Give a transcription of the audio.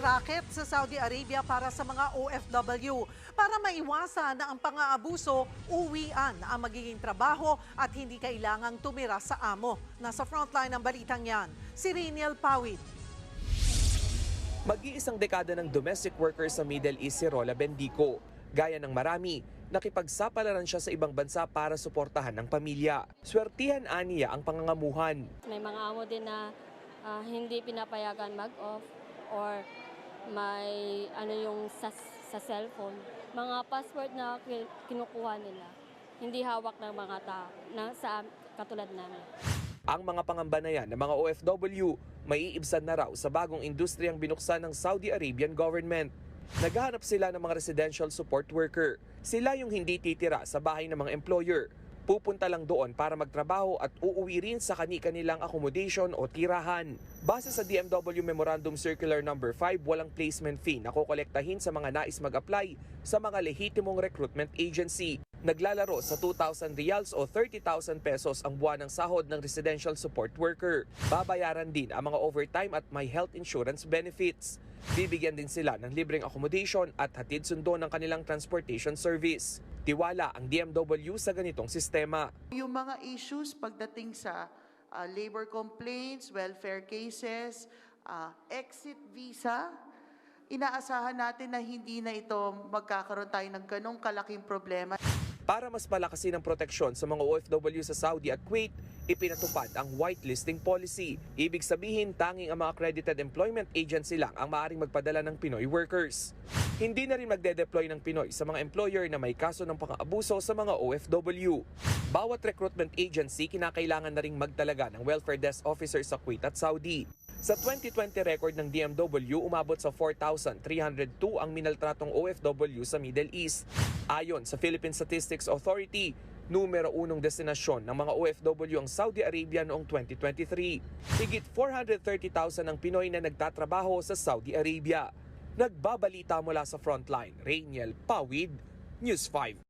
racket sa Saudi Arabia para sa mga OFW. Para maiwasan na ang pang-aabuso, uwian ang magiging trabaho at hindi kailangang tumira sa amo. Nasa frontline ng balitang yan, si Rainiel Pawid. Mag-iisang dekada ng domestic worker sa Middle East si Rola Bendico. Gaya ng marami, nakipagsapalaran siya sa ibang bansa para suportahan ng pamilya. Swertihan aniya ang pangangamuhan. May mga amo din na hindi pinapayagan mag-off or may yung sa cellphone. Mga password na kinukuha nila, hindi hawak ng mga tao sa katulad namin. Ang mga pangamba na yan ng mga OFW, maiibsan na raw sa bagong industriyang binuksan ng Saudi Arabian government. Naghahanap sila ng mga residential support worker. Sila yung hindi titira sa bahay ng mga employer. Pupunta lang doon para magtrabaho at uuwi rin sa kani-kanilang accommodation o tirahan. Base sa DMW Memorandum Circular No. 5, walang placement fee na kokolektahin sa mga nais mag-apply sa mga lehitimong recruitment agency. Naglalaro sa 2,000 riyals o 30,000 pesos ang buwan ng sahod ng residential support worker. Babayaran din ang mga overtime at may health insurance benefits. Bibigyan din sila ng libreng accommodation at hatid sundo ng kanilang transportation service. Tiwala ang DMW sa ganitong sistema. Yung mga issues pagdating sa labor complaints, welfare cases, exit visa, inaasahan natin na hindi na ito magkakaroon tayo ng ganong kalaking problema. Para mas palakasin ang proteksyon sa mga OFW sa Saudi at Kuwait, ipinatupad ang whitelisting policy. Ibig sabihin, tanging ang mga accredited employment agency lang ang maaaring magpadala ng Pinoy workers. Hindi na rin magde-deploy ng Pinoy sa mga employer na may kaso ng pang-aabuso sa mga OFW. Bawat recruitment agency kinakailangan na ring magtalaga ng welfare desk officer sa Kuwait at Saudi. Sa 2020 record ng DMW, umabot sa 4,302 ang minaltratong OFW sa Middle East. Ayon sa Philippine Statistics Authority, numero 1 destinasyon ng mga OFW ang Saudi Arabia noong 2023. Higit 430,000 ang Pinoy na nagtatrabaho sa Saudi Arabia. Nagbabalita mula sa frontline, Rainiel Pawid, News 5.